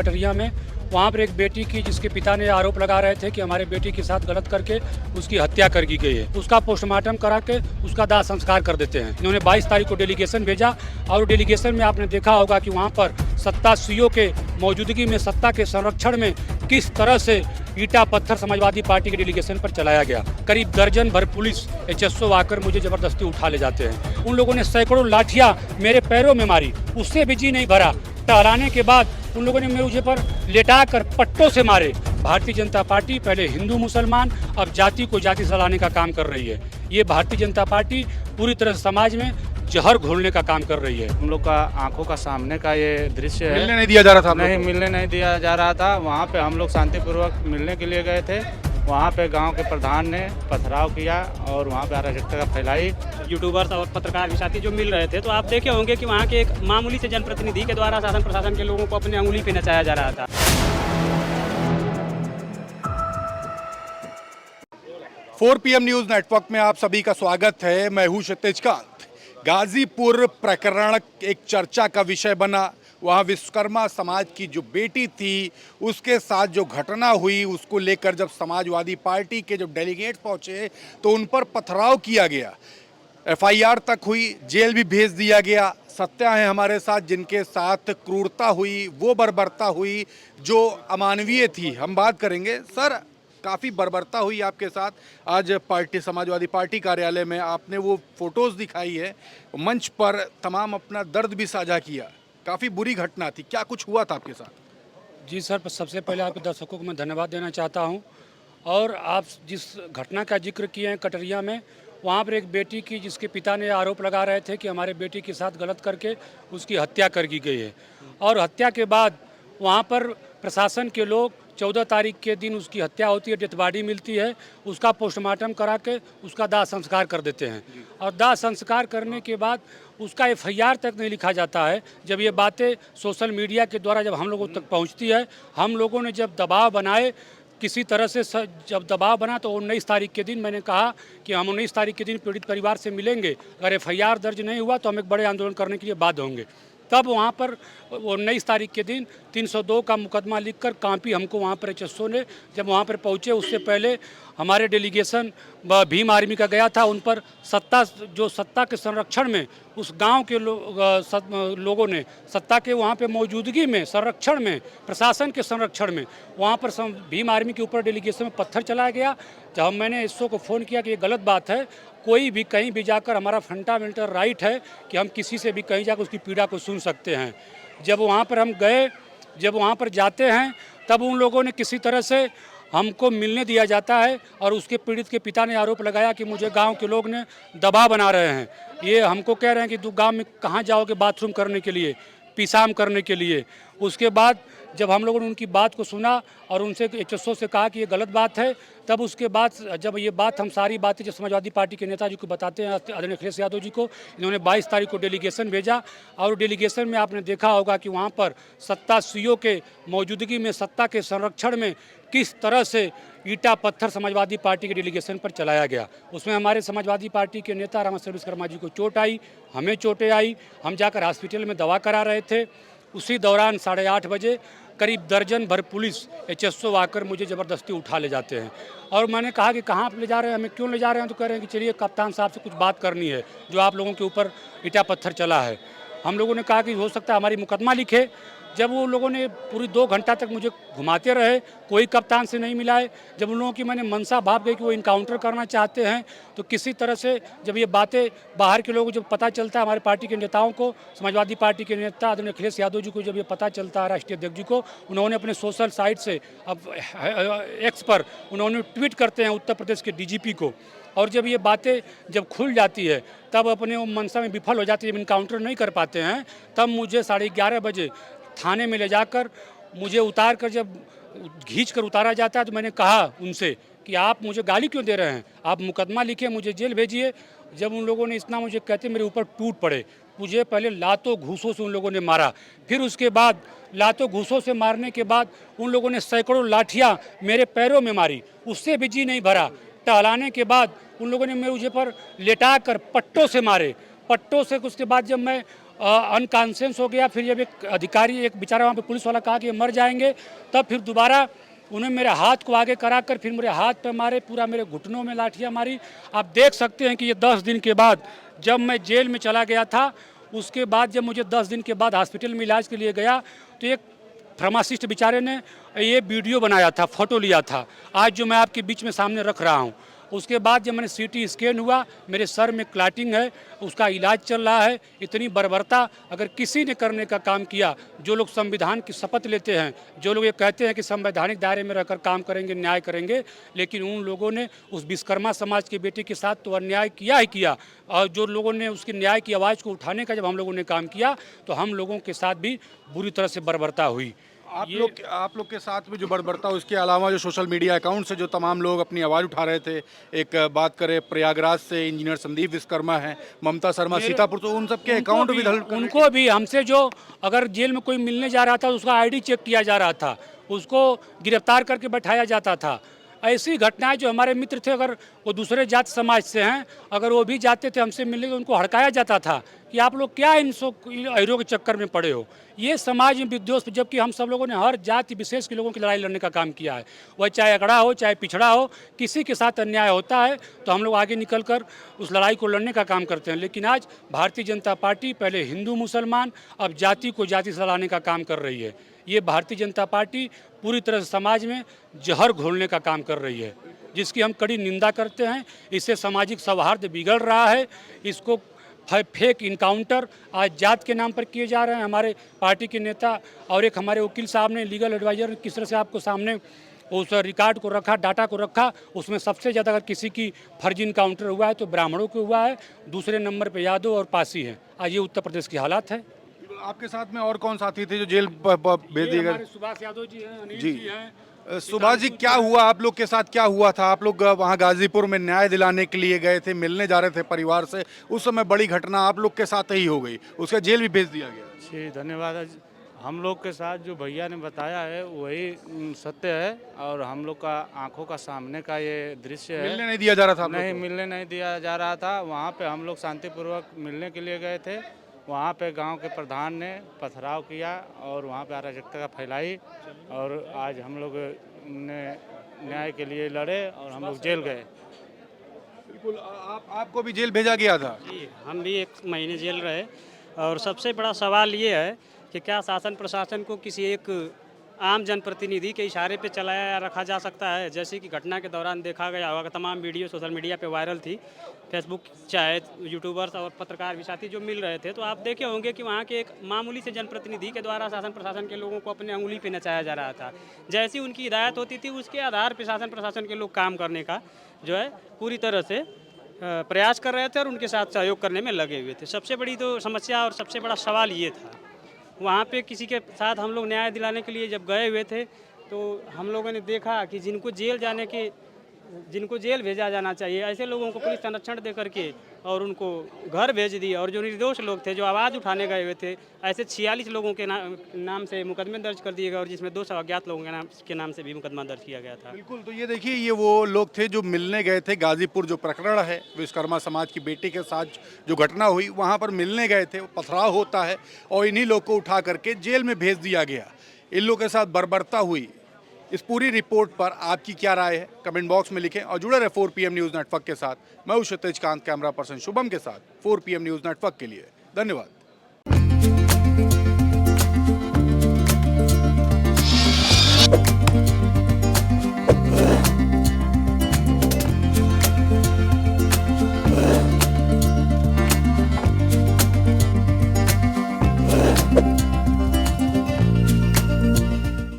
कटरिया में वहाँ पर एक बेटी की जिसके पिता ने आरोप लगा रहे थे कि हमारे बेटी के साथ गलत करके उसकी हत्या कर दी गई है। उसका पोस्टमार्टम करा के उसका दाह संस्कार कर देते हैं। इन्होंने 22 तारीख को डेलीगेशन भेजा और डेलीगेशन में आपने देखा होगा कि वहाँ पर सत्ता सीओ के मौजूदगी में सत्ता के संरक्षण में किस तरह से ईटा पत्थर समाजवादी पार्टी के डेलीगेशन पर चलाया गया। करीब दर्जन भर पुलिस एचएसओ आकर मुझे जबरदस्ती उठा ले जाते हैं। उन लोगों ने सैकड़ों लाठियाँ मेरे पैरों में मारी, उससे भी जी नहीं भरा। टहलाने के बाद उन लोगों ने मुझे पर लेटाकर पट्टों से मारे। भारतीय जनता पार्टी पहले हिंदू मुसलमान अब जाति को जाति से लड़ाने का काम कर रही है। ये भारतीय जनता पार्टी पूरी तरह से समाज में जहर घोलने का काम कर रही है। हम लोग का आंखों का सामने का ये दृश्य है। मिलने नहीं दिया जा रहा था? नहीं, मिलने नहीं दिया जा रहा था। वहाँ पे हम लोग शांतिपूर्वक मिलने के लिए गए थे। वहाँ पे गांव के प्रधान ने पथराव किया और वहाँ पे अराजकता फैलाई। यूट्यूबर्स और पत्रकार भी साथी जो मिल रहे थे, तो आप देखे होंगे कि वहाँ के एक मामूली से जनप्रतिनिधि के द्वारा शासन प्रशासन के लोगों को अपने अंगुली पे नचाया जा रहा था। 4 PM न्यूज नेटवर्क में आप सभी का स्वागत है। मैं हूं क्षितिज कांत। गाजीपुर प्रकरण एक चर्चा का विषय बना। वहाँ विश्वकर्मा समाज की जो बेटी थी उसके साथ जो घटना हुई उसको लेकर जब समाजवादी पार्टी के जो डेलीगेट पहुँचे तो उन पर पथराव किया गया। FIR तक हुई, जेल भी भेज दिया गया। सत्या है हमारे साथ जिनके साथ क्रूरता हुई, वो बर्बरता हुई जो अमानवीय थी। हम बात करेंगे। सर, काफ़ी बर्बरता हुई आपके साथ। आज पार्टी समाजवादी पार्टी कार्यालय में आपने वो फोटोज़ दिखाई है, मंच पर तमाम अपना दर्द भी साझा किया। काफ़ी बुरी घटना थी, क्या कुछ हुआ था आपके साथ? जी सर, सबसे पहले आपके दर्शकों को मैं धन्यवाद देना चाहता हूं। और आप जिस घटना का जिक्र किए हैं कटरिया में, वहाँ पर एक बेटी की जिसके पिता ने आरोप लगा रहे थे कि हमारे बेटी के साथ गलत करके उसकी हत्या कर दी गई है। और हत्या के बाद वहाँ पर प्रशासन के लोग 14 तारीख के दिन उसकी हत्या होती है, डेथ बॉडी मिलती है, उसका पोस्टमार्टम करा के उसका दाह संस्कार कर देते हैं। और दाह संस्कार करने के बाद उसका FIR तक नहीं लिखा जाता है। जब ये बातें सोशल मीडिया के द्वारा जब हम लोगों तक पहुंचती है, हम लोगों ने जब दबाव बनाए किसी तरह से, जब दबाव बना तो 19 तारीख के दिन मैंने कहा कि हम 19 तारीख के दिन पीड़ित परिवार से मिलेंगे। अगर FIR दर्ज नहीं हुआ तो हम एक बड़े आंदोलन करने के लिए बाध्य होंगे। तब वहाँ पर 19 तारीख के दिन 302 का मुकदमा लिखकर कापी हमको वहाँ पर एचएसओ ने, जब वहाँ पर पहुँचे उससे पहले हमारे डेलीगेशन भीम आर्मी का गया था। उन पर सत्ता के संरक्षण में उस गांव के लोगों ने सत्ता के वहाँ पे मौजूदगी में संरक्षण में प्रशासन के संरक्षण में वहाँ पर भीम आर्मी के ऊपर डेलीगेशन में पत्थर चलाया गया। जब मैंने एसओ को फ़ोन किया कि ये गलत बात है, कोई भी कहीं भी जाकर, हमारा फंडामेंटल राइट है कि हम किसी से भी कहीं जाकर उसकी पीड़ा को सुन सकते हैं। जब वहाँ पर हम गए, जब वहाँ पर जाते हैं तब उन लोगों ने किसी तरह से हमको मिलने दिया जाता है और उसके पीड़ित के पिता ने आरोप लगाया कि मुझे गांव के लोग ने दबाव बना रहे हैं। ये हमको कह रहे हैं कि तू गांव में कहाँ जाओगे बाथरूम करने के लिए, पेशाब करने के लिए। उसके बाद जब हम लोगों ने उनकी बात को सुना और उनसे एचएसओ से कहा कि ये गलत बात है, तब उसके बाद जब ये बात हम सारी बातें जब समाजवादी पार्टी के नेताजी को बताते हैं, आदरणीय अखिलेश यादव जी को, इन्होंने 22 तारीख को डेलीगेशन भेजा। और डेलीगेशन में आपने देखा होगा कि वहाँ पर सत्ता सीओ के मौजूदगी में सत्ता के संरक्षण में किस तरह से ईटा पत्थर समाजवादी पार्टी के डेलीगेशन पर चलाया गया। उसमें हमारे समाजवादी पार्टी के नेता रामाशंकर विश्वकर्मा जी को चोट आई, हमें चोटें आई। हम जाकर हॉस्पिटल में दवा करा रहे थे। उसी दौरान 8:30 बजे करीब दर्जन भर पुलिस एचएसओ आकर मुझे ज़बरदस्ती उठा ले जाते हैं। और मैंने कहा कि कहाँ आप ले जा रहे हैं, हमें क्यों ले जा रहे हैं? तो कह रहे हैं कि चलिए कप्तान साहब से कुछ बात करनी है, जो आप लोगों के ऊपर ईटा पत्थर चला है। हम लोगों ने कहा कि हो सकता है हमारी मुकदमा लिखे। जब वो लोगों ने पूरी 2 घंटा तक मुझे घुमाते रहे, कोई कप्तान से नहीं मिलाए। जब उन लोगों की मैंने मनसा भाप गई कि वो इनकाउंटर करना चाहते हैं, तो किसी तरह से जब ये बातें बाहर के लोगों को जब पता चलता है, हमारे पार्टी के नेताओं को, समाजवादी पार्टी के नेता आदरणीय अखिलेश यादव जी को जब ये पता चलता है, राष्ट्रीय अध्यक्ष जी को, उन्होंने अपने सोशल साइट से अब एक्स पर उन्होंने ट्वीट करते हैं उत्तर प्रदेश के DGP को। और जब ये बातें जब खुल जाती है तब अपने वो मनसा में विफल हो जाती है, जब इनकाउंटर नहीं कर पाते हैं, तब मुझे 11:30 बजे थाने में ले जाकर मुझे उतार कर जब खींच कर उतारा जाता है, तो मैंने कहा उनसे कि आप मुझे गाली क्यों दे रहे हैं, आप मुकदमा लिखिए, मुझे जेल भेजिए। जब उन लोगों ने इतना मुझे कहते मेरे ऊपर टूट पड़े। मुझे पहले लातों घूसों से उन लोगों ने मारा, फिर उसके बाद लातों घूसों से मारने के बाद उन लोगों ने सैकड़ों लाठियाँ मेरे पैरों में मारी, उससे भी जी नहीं भरा। टहलाने के बाद उन लोगों ने मुझे पर लेटाकर पट्टों से मारे। पट्टों से उसके बाद जब मैं अनकॉन्शियस हो गया। फिर जब एक अधिकारी, एक बेचारा वहाँ पे पुलिस वाला कहा कि ये मर जाएंगे, तब फिर दोबारा उन्होंने मेरे हाथ को आगे करा कर फिर मेरे हाथ पे मारे, पूरा मेरे घुटनों में लाठियाँ मारी। आप देख सकते हैं कि ये 10 दिन के बाद जब मैं जेल में चला गया था, उसके बाद जब मुझे 10 दिन के बाद हॉस्पिटल में इलाज के लिए गया, तो एक फार्मासिस्ट बेचारे ने ये वीडियो बनाया था, फ़ोटो लिया था, आज जो मैं आपके बीच में सामने रख रहा हूँ। उसके बाद जब मैंने सीटी स्कैन हुआ, मेरे सर में क्लॉटिंग है, उसका इलाज चल रहा है। इतनी बर्बरता अगर किसी ने करने का काम किया, जो लोग संविधान की शपथ लेते हैं, जो लोग ये कहते हैं कि संवैधानिक दायरे में रहकर काम करेंगे, न्याय करेंगे, लेकिन उन लोगों ने उस विश्वकर्मा समाज की बेटी के साथ तो अन्याय किया ही किया। और जो लोगों ने उसकी न्याय की आवाज़ को उठाने का जब हम लोगों ने काम किया, तो हम लोगों के साथ भी बुरी तरह से बर्बरता हुई। आप लोग के साथ में जो बर्बरता, उसके अलावा जो सोशल मीडिया अकाउंट से जो तमाम लोग अपनी आवाज़ उठा रहे थे, एक बात करें प्रयागराज से इंजीनियर संदीप विश्वकर्मा हैं, ममता शर्मा सीतापुर, तो उन सबके अकाउंट भी उनको भी हमसे जो अगर जेल में कोई मिलने जा रहा था, उसका आईडी चेक किया जा रहा था, उसको गिरफ्तार करके बैठाया जाता था। ऐसी घटनाएं जो हमारे मित्र थे, अगर वो दूसरे जात समाज से हैं, अगर वो भी जाते थे हमसे मिलने, तो उनको हड़काया जाता था कि आप लोग क्या इन अहिरों के चक्कर में पड़े हो। ये समाज में विद्वेष, जबकि हम सब लोगों ने हर जाति विशेष के लोगों की लड़ाई लड़ने का काम किया है। वह चाहे अगड़ा हो, चाहे पिछड़ा हो, किसी के साथ अन्याय होता है तो हम लोग आगे निकल कर उस लड़ाई को लड़ने का काम करते हैं। लेकिन आज भारतीय जनता पार्टी पहले हिंदू मुसलमान, अब जाति को जाति से लड़ाने का काम कर रही है। ये भारतीय जनता पार्टी पूरी तरह से समाज में जहर घोलने का काम कर रही है, जिसकी हम कड़ी निंदा करते हैं। इससे सामाजिक सौहार्द बिगड़ रहा है। इसको फेक इनकाउंटर आज जात के नाम पर किए जा रहे हैं। हमारे पार्टी के नेता और एक हमारे वकील साहब ने, लीगल एडवाइजर, किस तरह से आपको सामने उस रिकॉर्ड को रखा, डाटा को रखा, उसमें सबसे ज़्यादा अगर किसी की फर्जी इनकाउंटर हुआ है तो ब्राह्मणों को हुआ है, दूसरे नंबर पर यादव और पासी हैं। आज ये उत्तर प्रदेश की हालात है। आपके साथ में और कौन साथी थे जो जेल भेज दिए गए? सुभाष यादव जी हैं, अनिल जी जी हैं। सुभाष जी, क्या हुआ आप लोग के साथ, क्या हुआ था? आप लोग वहाँ गाजीपुर में न्याय दिलाने के लिए गए थे, मिलने जा रहे थे परिवार से, उस समय बड़ी घटना आप लोग के साथ ही हो गई, उसका जेल भी भेज दिया गया। जी धन्यवाद। हम लोग के साथ जो भैया ने बताया है वही सत्य है, और हम लोग का आंखों का सामने का ये दृश्य है। मिलने नहीं दिया जा रहा था? नहीं, मिलने नहीं दिया जा रहा था। वहाँ पे हम लोग शांतिपूर्वक मिलने के लिए गए थे। वहाँ पे गांव के प्रधान ने पथराव किया और वहाँ पे अराजकता फैलाई, और आज हम लोग ने न्याय के लिए लड़े और हम लोग जेल गए। बिल्कुल। आपको भी जेल भेजा गया था? जी, हम भी 1 महीने जेल रहे। और सबसे बड़ा सवाल ये है कि क्या शासन प्रशासन को किसी एक आम जनप्रतिनिधि के इशारे पे चलाया या रखा जा सकता है? जैसे कि घटना के दौरान देखा गया होगा, तमाम वीडियो सोशल मीडिया पे वायरल थी, फेसबुक चाहे यूट्यूबर्स और पत्रकार भी साथी जो मिल रहे थे, तो आप देखे होंगे कि वहाँ के एक मामूली से जनप्रतिनिधि के द्वारा शासन प्रशासन के लोगों को अपने अंगुली पे नचाया जा रहा था। जैसी उनकी हिदायत होती थी, उसके आधार पर शासन प्रशासन के लोग काम करने का जो है पूरी तरह से प्रयास कर रहे थे और उनके साथ सहयोग करने में लगे हुए थे। सबसे बड़ी तो समस्या और सबसे बड़ा सवाल ये था, वहाँ पे किसी के साथ हम लोग न्याय दिलाने के लिए जब गए हुए थे, तो हम लोगों ने देखा कि जिनको जेल भेजा जाना चाहिए, ऐसे लोगों को पुलिस संरक्षण दे करके और उनको घर भेज दिया। और जो निर्दोष लोग थे, जो आवाज़ उठाने गए हुए थे, ऐसे 46 लोगों के नाम से मुकदमे दर्ज कर दिए गए, और जिसमें 200 अज्ञात लोगों के नाम से भी मुकदमा दर्ज किया गया था। बिल्कुल। तो ये देखिए, ये वो लोग थे जो मिलने गए थे गाजीपुर, जो प्रकरण है विश्वकर्मा समाज की बेटी के साथ जो घटना हुई, वहाँ पर मिलने गए थे, पथराव होता है और इन्हीं लोग को उठा करके जेल में भेज दिया गया। इन लोगों के साथ बर्बरता हुई। इस पूरी रिपोर्ट पर आपकी क्या राय है, कमेंट बॉक्स में लिखें और जुड़े रहे 4 PM न्यूज़ नेटवर्क के साथ। मैं हूं क्षितिज कांत, कैमरा पर्सन शुभम के साथ 4 PM न्यूज़ नेटवर्क के लिए। धन्यवाद।